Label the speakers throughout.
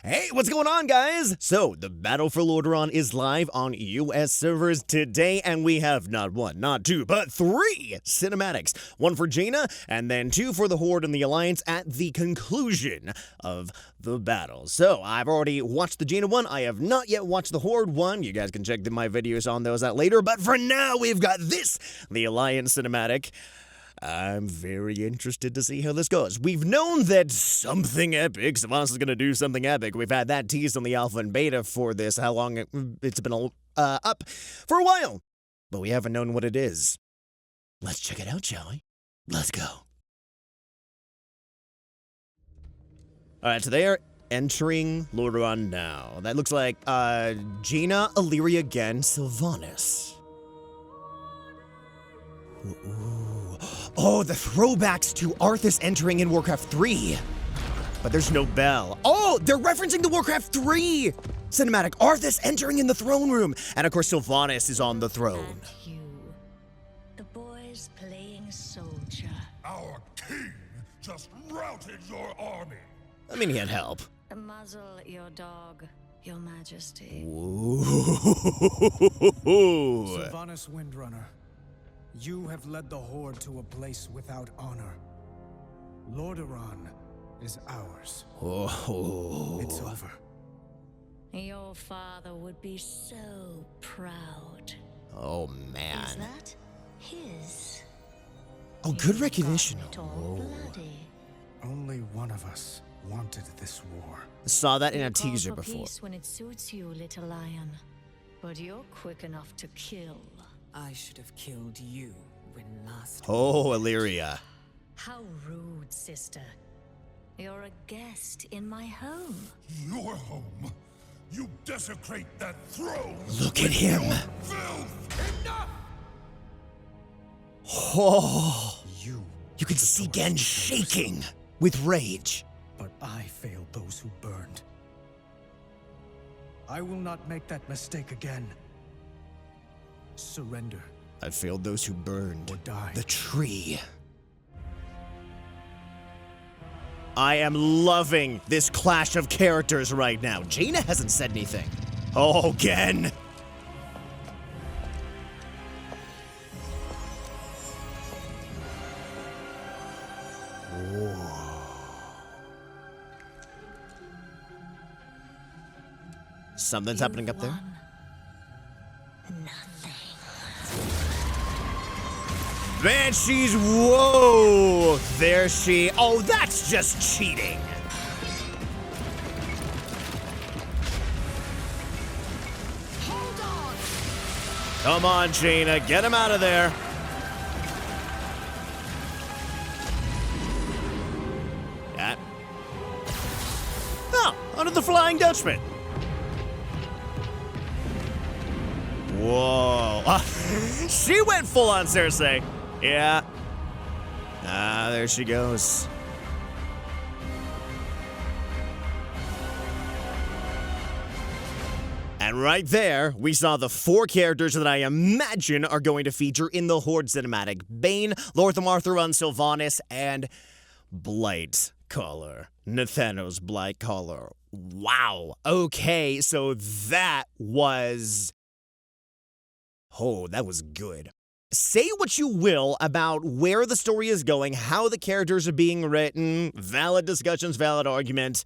Speaker 1: Hey, what's going on, guys? So, the Battle for Lordaeron is live on US servers today, and we have not one, not two, but three cinematics. One for Jaina, and then two for the Horde and the Alliance at the conclusion of the battle. So, I've already watched the Jaina one. I have not yet watched the Horde one. You guys can check my videos on those out later, but for now, we've got this, the Alliance cinematic. I'm very interested to see how this goes. We've known that something epic, Sylvanas is going to do something epic. We've had that teased on the alpha and beta for this, how long it's been up for a while. But we haven't known what it is. Let's check it out, shall we? Let's go. Alright, so they are entering Lordaeron now. That looks like Jaina, Illyria again, Sylvanas. Ooh. Oh, the throwbacks to Arthas entering in Warcraft 3. But there's no bell. Oh, they're referencing the Warcraft 3 cinematic. Arthas entering in the throne room. And of course, Sylvanas is on the throne.
Speaker 2: And you, the boys playing soldier.
Speaker 3: Our king just routed your army.
Speaker 1: I mean, he had help.
Speaker 2: Muzzle your dog, your majesty.
Speaker 1: Ooh.
Speaker 4: Sylvanas Windrunner, you have led the Horde to a place without honor. Lordaeron is ours.
Speaker 1: Oh.
Speaker 4: It's over.
Speaker 2: Your father would be so proud.
Speaker 1: Oh,
Speaker 2: Is
Speaker 1: man.
Speaker 2: that his?
Speaker 1: Oh, good recognition.
Speaker 2: It all
Speaker 1: Oh.
Speaker 2: bloody.
Speaker 4: Only one of us wanted this war.
Speaker 1: Saw that in a
Speaker 2: You call
Speaker 1: teaser
Speaker 2: for
Speaker 1: before.
Speaker 2: peace when it suits you, little lion. But you're quick enough to kill.
Speaker 5: I should have killed you when last.
Speaker 1: Oh, Illyria.
Speaker 2: How rude, sister. You're a guest in my home.
Speaker 3: Your home. You desecrate that throne.
Speaker 1: Look at him.
Speaker 3: Filth. Enough.
Speaker 1: Oh.
Speaker 4: You
Speaker 1: You can see Gen shaking with rage.
Speaker 4: But I failed those who burned. I will not make that mistake again. Surrender.
Speaker 1: I failed those who burned
Speaker 4: Or die.
Speaker 1: the tree. I am loving this clash of characters right now. Jaina hasn't said anything. Oh, Gen. Something's happening up there.
Speaker 2: Won nothing.
Speaker 1: Banshees, whoa! There she. Oh, that's just cheating.
Speaker 2: Hold on!
Speaker 1: Come on, Jaina, get him out of there. That. Oh, under the Flying Dutchman. Whoa. She went full on Cersei. Yeah. Ah, there she goes. And right there, we saw the four characters that I imagine are going to feature in the Horde cinematic. Bane, Lordaeron, Sylvanas, and Blightcaller. Nathanos Blightcaller. Wow. Okay, so that was... Oh, that was good. Say what you will about where the story is going, how the characters are being written, valid discussions, valid argument.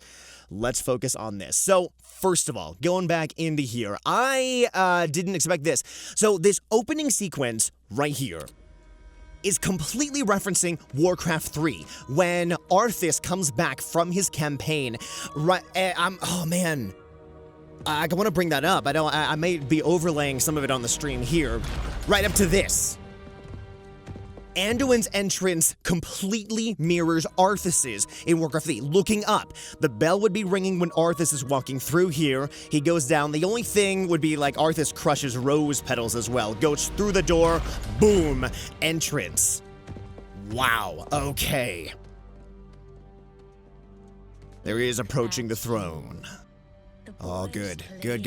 Speaker 1: Let's focus on this. So, first of all, going back into here, I didn't expect this. So, this opening sequence right here is completely referencing Warcraft 3 when Arthas comes back from his campaign. Right, oh man. I want to bring that up. I may be overlaying some of it on the stream here. Right up to this. Anduin's entrance completely mirrors Arthas's in Warcraft 3. Looking up, the bell would be ringing when Arthas is walking through here. He goes down. The only thing would be like Arthas crushes rose petals as well. Goes through the door, boom, entrance. Wow, okay. There he is approaching the throne. Oh, good. Good.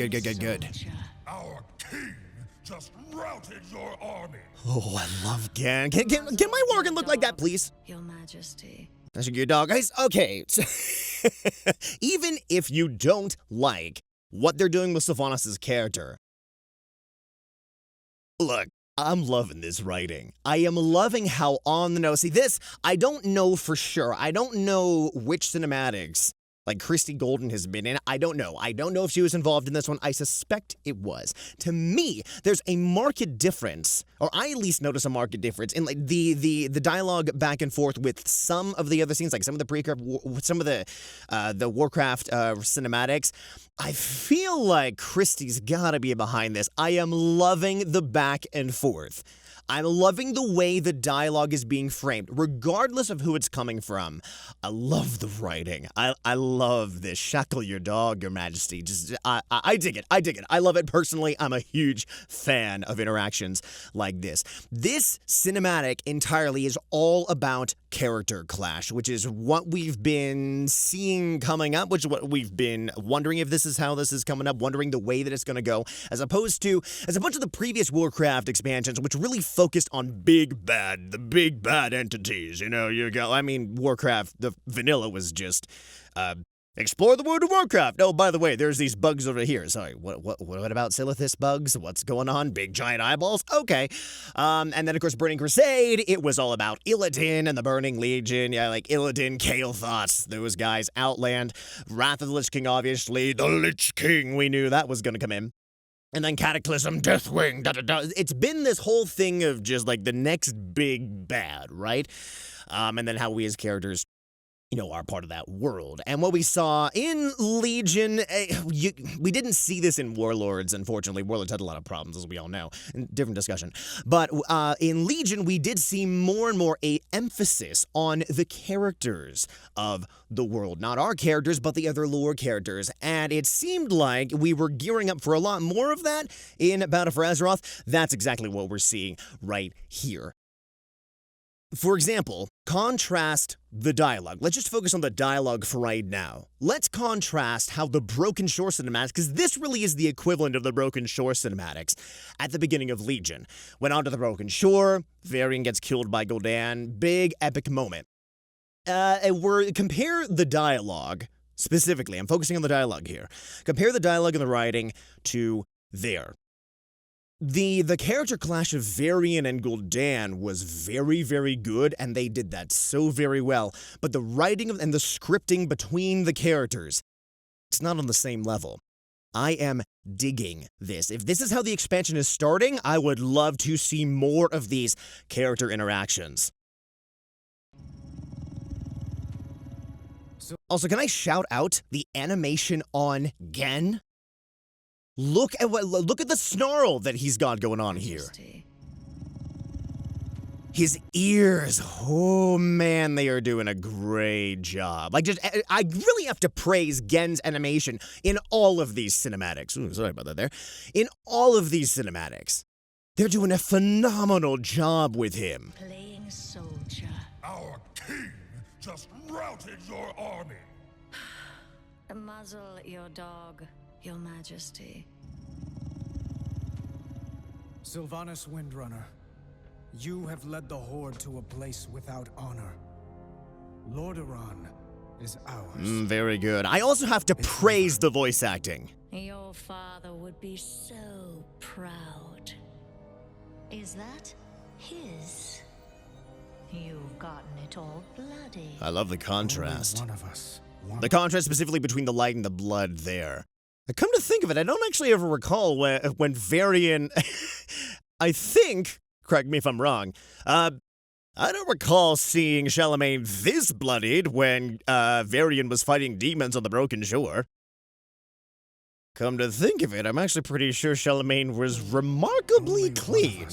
Speaker 3: Our king just routed your army.
Speaker 1: Oh, I love Gan. Can my Morgan look like that, please?
Speaker 2: Your Majesty.
Speaker 1: That's a good dog. Guys, okay. Even if you don't like what they're doing with Sylvanas' character, look, I'm loving this writing. I am loving how on the nose. See, this, I don't know for sure. I don't know which cinematics, like Christy Golden has been in. I don't know. I don't know if she was involved in this one. I suspect it was. To me, there's a marked difference, or I at least notice a marked difference in like the dialogue back and forth with some of the other scenes, like some of the Warcraft cinematics. I feel like Christy's gotta be behind this. I am loving the back and forth. I'm loving the way the dialogue is being framed, regardless of who it's coming from. I love the writing. I love this. Shackle your dog, your majesty. Just I dig it. I dig it. I love it personally. I'm a huge fan of interactions like this. This cinematic entirely is all about character clash, which is what we've been seeing coming up, which is what we've been wondering if this is how this is coming up, wondering the way that it's going to go, as opposed to the previous Warcraft expansions, which really focused on the big bad entities. You know, Warcraft, the vanilla was just, explore the world of Warcraft. Oh, by the way, there's these bugs over here. Sorry, what about Silithus bugs? What's going on? Big giant eyeballs? Okay. And then, of course, Burning Crusade, it was all about Illidan and the Burning Legion. Yeah, like Illidan, Kael'thas, those guys, Outland, Wrath of the Lich King, obviously, the Lich King, we knew that was going to come in. And then Cataclysm, Deathwing, da-da-da. It's been this whole thing of just, like, the next big bad, right? And then how we as characters, are part of that world. And what we saw in Legion, we didn't see this in Warlords, unfortunately. Warlords had a lot of problems, as we all know. Different discussion. But in Legion, we did see more and more a emphasis on the characters of the world. Not our characters, but the other lore characters. And it seemed like we were gearing up for a lot more of that in Battle for Azeroth. That's exactly what we're seeing right here. For example, contrast the dialogue. Let's just focus on the dialogue for right now. Let's contrast how the Broken Shore cinematics, because this really is the equivalent of the Broken Shore cinematics at the beginning of Legion. Went on to the Broken Shore, Varian gets killed by Gul'dan, big epic moment. Compare the dialogue, specifically, I'm focusing on the dialogue here. Compare the dialogue and the writing to there. The character clash of Varian and Gul'dan was very, very good, and they did that so very well. But the writing and the scripting between the characters, it's not on the same level. I am digging this. If this is how the expansion is starting, I would love to see more of these character interactions. Also, can I shout out the animation on Gen? Look at the snarl that he's got going on here. His ears, oh man, they are doing a great job. I really have to praise Gen's animation in all of these cinematics. Ooh, sorry about that there. In all of these cinematics, they're doing a phenomenal job with him.
Speaker 2: Playing soldier.
Speaker 3: Our king just routed your army.
Speaker 2: Muzzle your dog, Your Majesty.
Speaker 4: Sylvanas Windrunner, you have led the Horde to a place without honor. Lordaeron is ours.
Speaker 1: Very good. I also have to praise the voice acting.
Speaker 2: Your father would be so proud. Is that his? You've gotten it all bloody.
Speaker 1: I love the contrast.
Speaker 4: Only one of us.
Speaker 1: The contrast specifically between the light and the blood there. Come to think of it, I don't actually ever recall when Varian, I think, correct me if I'm wrong, I don't recall seeing Charlemagne this bloodied when Varian was fighting demons on the Broken Shore. Come to think of it, I'm actually pretty sure Charlemagne was remarkably clean.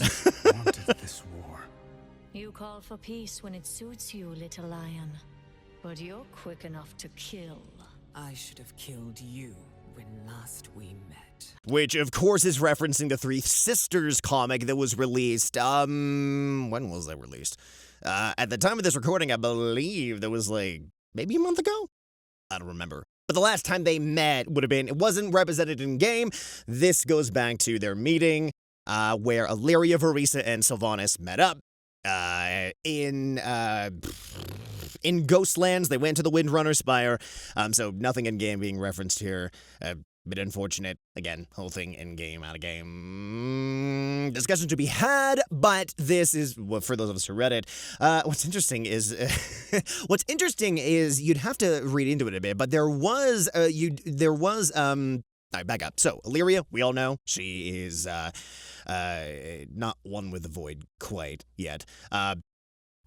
Speaker 4: Wanted this war.
Speaker 2: You call for peace when it suits you, little lion. But you're quick enough to kill.
Speaker 5: I should have killed you when last we met.
Speaker 1: Which, of course, is referencing the Three Sisters comic that was released, when was that released? At the time of this recording, I believe that was maybe a month ago? I don't remember. But the last time they met it wasn't represented in game. This goes back to their meeting, where Illyria, Varisa, and Sylvanas met up, in in Ghostlands. They went to the Windrunner Spire, so nothing in-game being referenced here. Bit unfortunate. Again, whole thing in-game, out-of-game. Discussion to be had, but this is, well, for those of us who read it, what's interesting is you'd have to read into it a bit, but there was, Alright, back up. So, Illyria, we all know, she is, not one with the Void quite yet.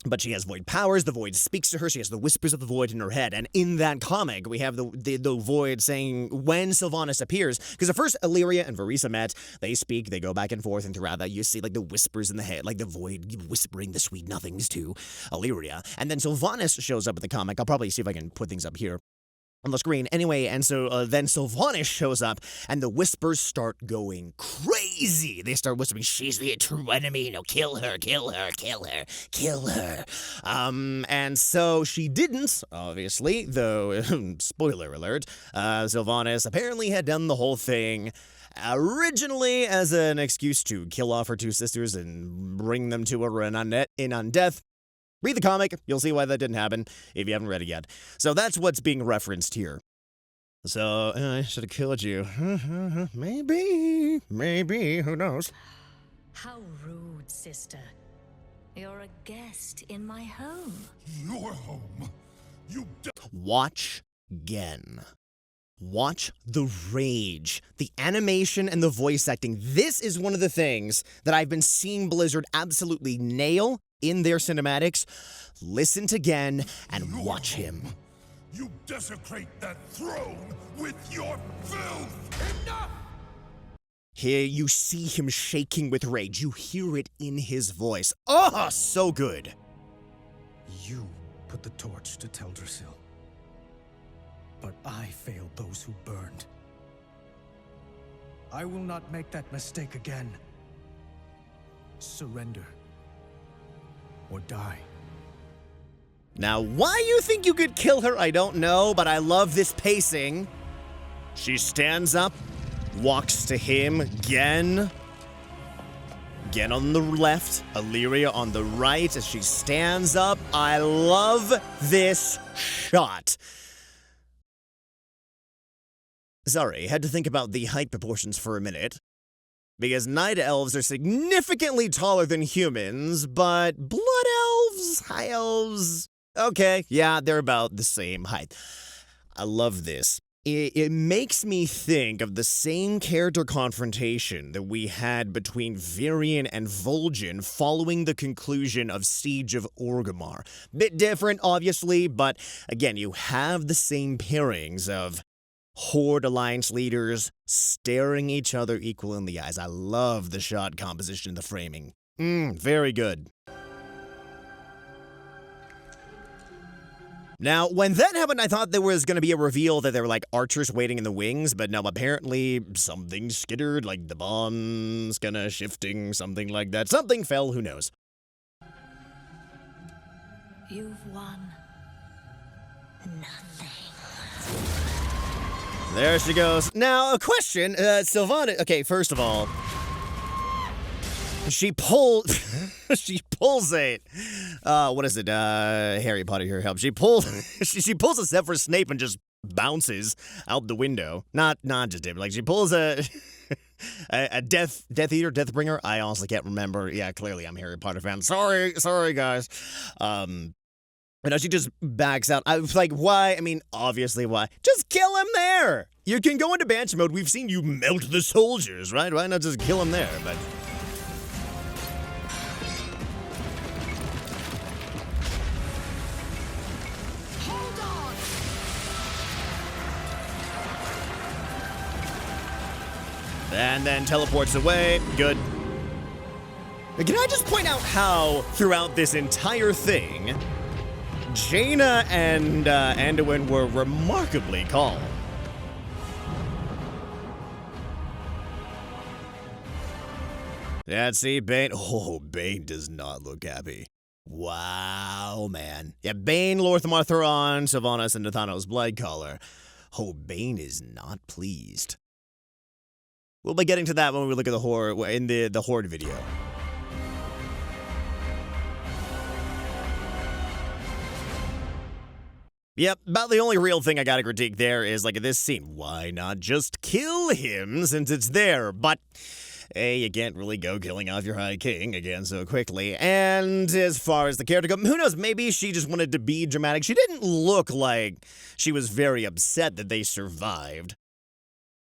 Speaker 1: But she has Void powers, the Void speaks to her, she has the whispers of the Void in her head, and in that comic, we have the Void saying when Sylvanas appears, because at first Illyria and Varisa met, they speak, they go back and forth, and throughout that you see like the whispers in the head, like the Void whispering the sweet nothings to Illyria, and then Sylvanas shows up in the comic. I'll probably see if I can put things up here on the screen. Anyway, and so then Sylvanas shows up, and the whispers start going crazy. They start whispering, she's the true enemy, kill her, kill her, kill her, kill her. And so she didn't, obviously, though, spoiler alert, Sylvanas apparently had done the whole thing originally as an excuse to kill off her two sisters and bring them to her in undeath. Read the comic, you'll see why that didn't happen if you haven't read it yet. So that's what's being referenced here. So, I should have killed you. Maybe, who knows?
Speaker 2: How rude, sister. You're a guest in my home.
Speaker 3: Your home. You
Speaker 1: Watch again. Watch the rage, the animation, and the voice acting. This is one of the things that I've been seeing Blizzard absolutely nail in their cinematics. Listen again and watch him.
Speaker 3: You desecrate that throne with your filth! Enough!
Speaker 1: Here you see him shaking with rage. You hear it in his voice. Oh, so good.
Speaker 4: You put the torch to Teldrassil. But I failed those who burned. I will not make that mistake again. Surrender. Or die.
Speaker 1: Now, why you think you could kill her, I don't know, but I love this pacing. She stands up, walks to him again. Again on the left, Illyria on the right as she stands up. I love this shot. Sorry, had to think about the height proportions for a minute. Because night elves are significantly taller than humans, but blood elves, high elves, okay, yeah, they're about the same height. I love this. It makes me think of the same character confrontation that we had between Virion and Vol'jin following the conclusion of Siege of Orgrimmar. Bit different, obviously, but again, you have the same pairings of Horde Alliance leaders staring each other equal in the eyes. I love the shot composition and the framing. Very good. Now, when that happened, I thought there was going to be a reveal that there were, like, archers waiting in the wings, but no, apparently something skittered, like the bomb's kinda shifting, something like that. Something fell, who knows.
Speaker 2: You've won nothing.
Speaker 1: There she goes. Now, a question, Sylvanas, okay, first of all, she pulls it. What is it? Harry Potter here helps. She pulls a Severus Snape and just bounces out the window. Not just him. Like she pulls a Death Eater, Deathbringer. I honestly can't remember. Yeah, clearly I'm a Harry Potter fan. Sorry guys. You know, she just backs out. I was like, why? I mean, obviously, why? Just kill him there! You can go into Banshee mode. We've seen you melt the soldiers, right? Why not just kill him there? But
Speaker 2: Hold on!
Speaker 1: and then teleports away. Good. Can I just point out how, throughout this entire thing, Jaina and Anduin were remarkably calm. Yeah, see, Bane. Oh, Bane does not look happy. Wow, man. Yeah, Bane, Lorthamar Thuron, Sylvanas, and Nathanos Bloodcaller. Oh, Bane is not pleased. We'll be getting to that when we look at the Horde in the Horde video. Yep, about the only real thing I gotta critique there is, like, this scene. Why not just kill him since it's there? But, hey, you can't really go killing off your High King again so quickly. And as far as the character goes, who knows, maybe she just wanted to be dramatic. She didn't look like she was very upset that they survived.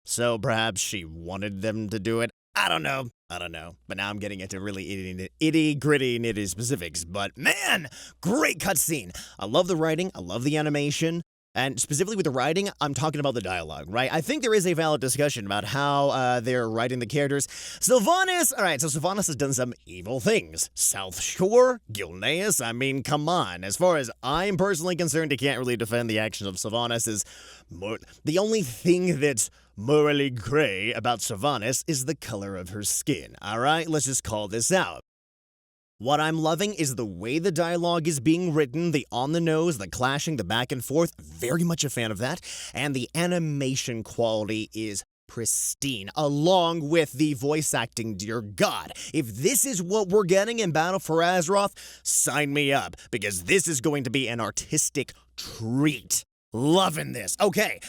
Speaker 1: So perhaps she wanted them to do it. I don't know. But now I'm getting into really itty-gritty, nitty specifics. But man, great cutscene. I love the writing. I love the animation. And specifically with the writing, I'm talking about the dialogue, right? I think there is a valid discussion about how they're writing the characters. Sylvanas, all right, so Sylvanas has done some evil things. South Shore, Gilneas, I mean, come on. As far as I'm personally concerned, I can't really defend the actions of Sylvanas. The only thing that's morally gray about Sylvanas is the color of her skin, all right? Let's just call this out. What I'm loving is the way the dialogue is being written, the on-the-nose, the clashing, the back and forth. Very much a fan of that. And the animation quality is pristine, along with the voice acting, dear God. If this is what we're getting in Battle for Azeroth, sign me up, because this is going to be an artistic treat. Loving this. Okay.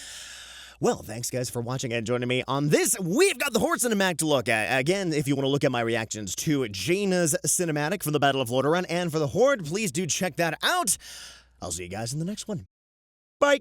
Speaker 1: Well, thanks guys for watching and joining me on this. We've got the Horde cinematic to look at. Again, if you want to look at my reactions to Jaina's cinematic from the Battle of Lordaeron and for the Horde, please do check that out. I'll see you guys in the next one. Bye!